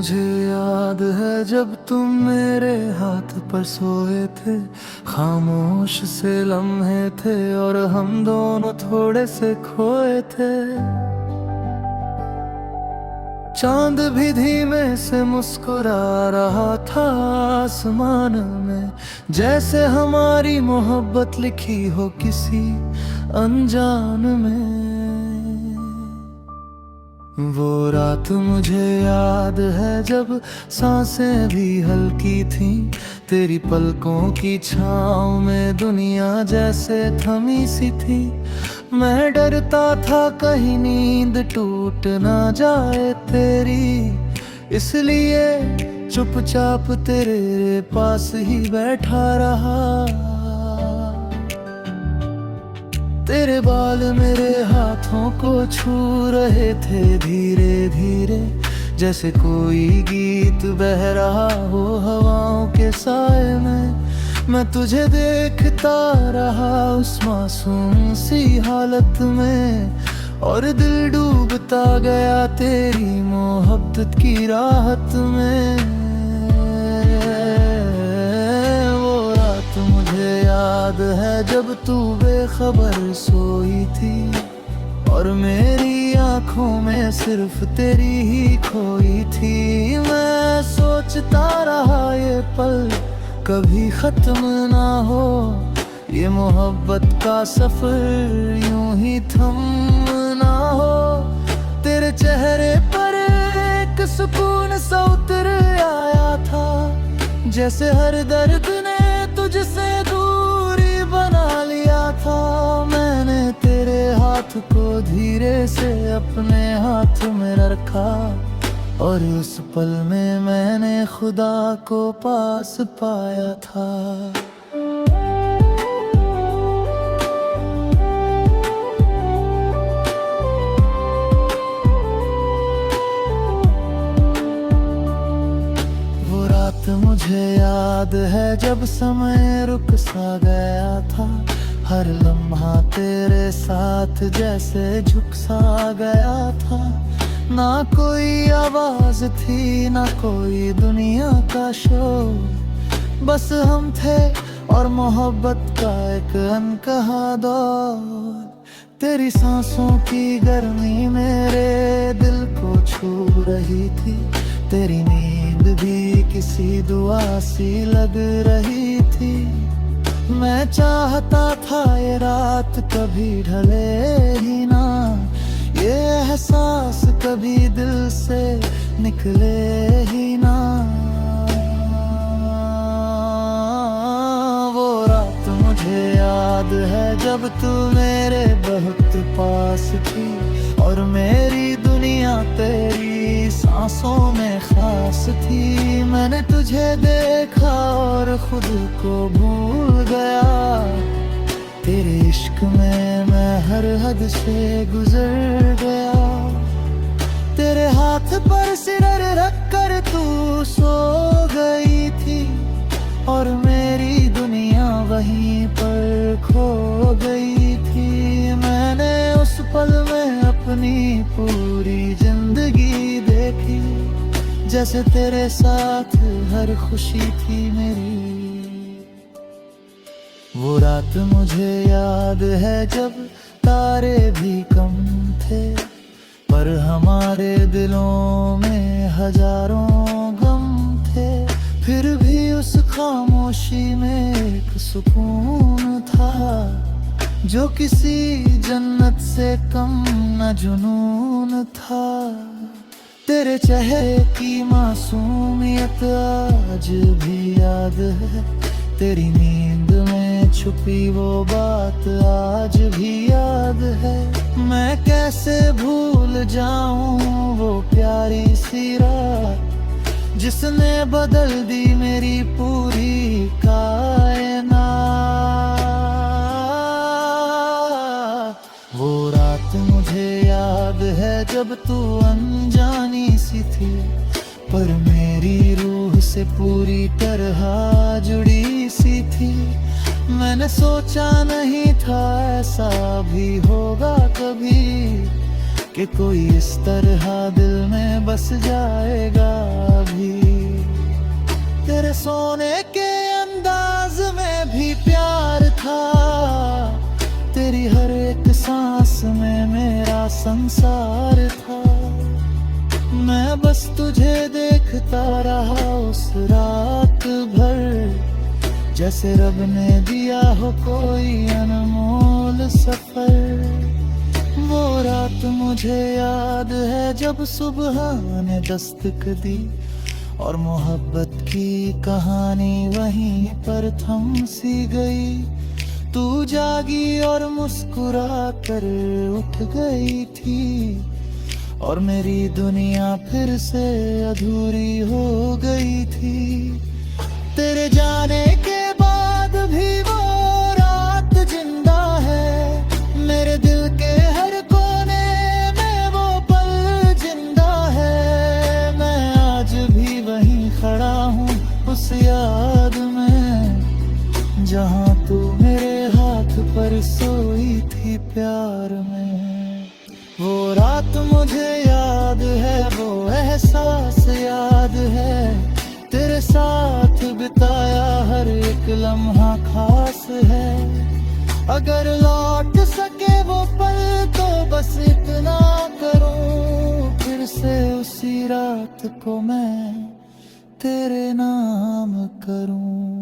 मुझे याद है जब तुम मेरे हाथ पर सोए थे, खामोश से लम्हे थे और हम दोनों थोड़े से खोए थे। चांद भी धीमे से मुस्कुरा रहा था आसमान में, जैसे हमारी मोहब्बत लिखी हो किसी अनजान में। वो रात मुझे याद है जब सांसें भी हल्की थीं, तेरी पलकों की छाँव में दुनिया जैसे थमी सी थी। मैं डरता था कहीं नींद टूट ना जाए तेरी, इसलिए चुपचाप तेरे पास ही बैठा रहा। तेरे बाल मेरे हाथों को छू रहे थे धीरे धीरे, जैसे कोई गीत बह रहा हो हवाओं के साए में। मैं तुझे देखता रहा उस मासूम सी हालत में, और दिल डूबता गया तेरी मोहब्बत की राहत में। वो रात मुझे याद है जब तू बेखबर सोई थी, और मेरी आंखों में सिर्फ तेरी ही खोई थी। मैं सोचता रहा ये पल कभी खत्म ना हो, ये मोहब्बत का सफर यूं ही थम ना हो। तेरे चेहरे पर एक सुकून सा उतर आया था, जैसे हर दर्द ने तुझसे दूरी बना लिया था। मैंने तेरे हाथ को धीरे से अपने हाथ में रखा, और उस पल में मैंने खुदा को पास पाया था। वो रात मुझे याद है जब समय रुक सा गया था, हर लम्हा तेरे साथ जैसे झुक सा गया था। ना कोई आवाज थी ना कोई दुनिया का शोर, बस हम थे और मोहब्बत का एक अनकहा दौर। तेरी सांसों की गर्मी मेरे दिल को छू रही थी, तेरी नींद भी किसी दुआ सी लग रही थी। मैं चाहता था ये रात कभी ढले ही ना, ये एहसास कभी दिल से निकले ही ना। वो रात मुझे याद है जब तू मेरे बहुत पास थी, और मेरी दुनिया तेरी सांसों में खास थी। मैंने तुझे देखा और खुद को भूल गया, तेरे इश्क में मैं हर हद से गुजर गया। तेरे हाथ पर सिर रख कर तू सो गई थी, और मेरी दुनिया वहीं पर खो गई थी। मैंने उस पल में अपनी पूरी जिंदगी देखी, जैसे तेरे साथ हर खुशी थी मेरी। वो रात मुझे याद है जब तारे भी कम थे, पर हमारे दिलों में हजारों गम थे। फिर भी उस खामोशी में एक सुकून था, जो किसी जन्नत से कम न जुनून था। तेरे चेहरे की मासूमियत आज भी याद है, तेरी नींद में छुपी वो बात आज भी याद है। मैं कैसे भूल जाऊं वो प्यारी सी रात, जिसने बदल दी मेरी पूरी कायनात। वो रात मुझे याद है जब तू अनजानी सी थी, पर मेरी रूह से पूरी तरह जुड़ी सी थी। मैंने सोचा नहीं था ऐसा भी होगा कभी, कि कोई इस तरह दिल में बस जाएगा भी। तेरे सोने के अंदाज में भी प्यार था, तेरी हर एक सांस में मेरा संसार था। मैं बस तुझे देखता रहा उस रात भर, जैसे रब ने दिया हो कोई अनमोल सफर। वो रात मुझे याद है जब सुबह ने दस्तक दी, और मोहब्बत की कहानी वहीं पर थम सी गई। तू जागी और मुस्कुरा कर उठ गई थी, और मेरी दुनिया फिर से अधूरी हो गई थी। तेरे जाने के बाद भी वो रात जिंदा है, मेरे दिल के हर कोने में वो पल जिंदा है। मैं आज भी वहीं खड़ा हूँ उस याद में, जहाँ तू मेरे हाथ पर सोई थी प्यार में। वो रात मुझे याद है, वो एहसास याद है, तेरे साथ बिताया हर एक लम्हा खास है। अगर लौट सके वो पल तो बस इतना करूं, फिर से उसी रात को मैं तेरे नाम करूं।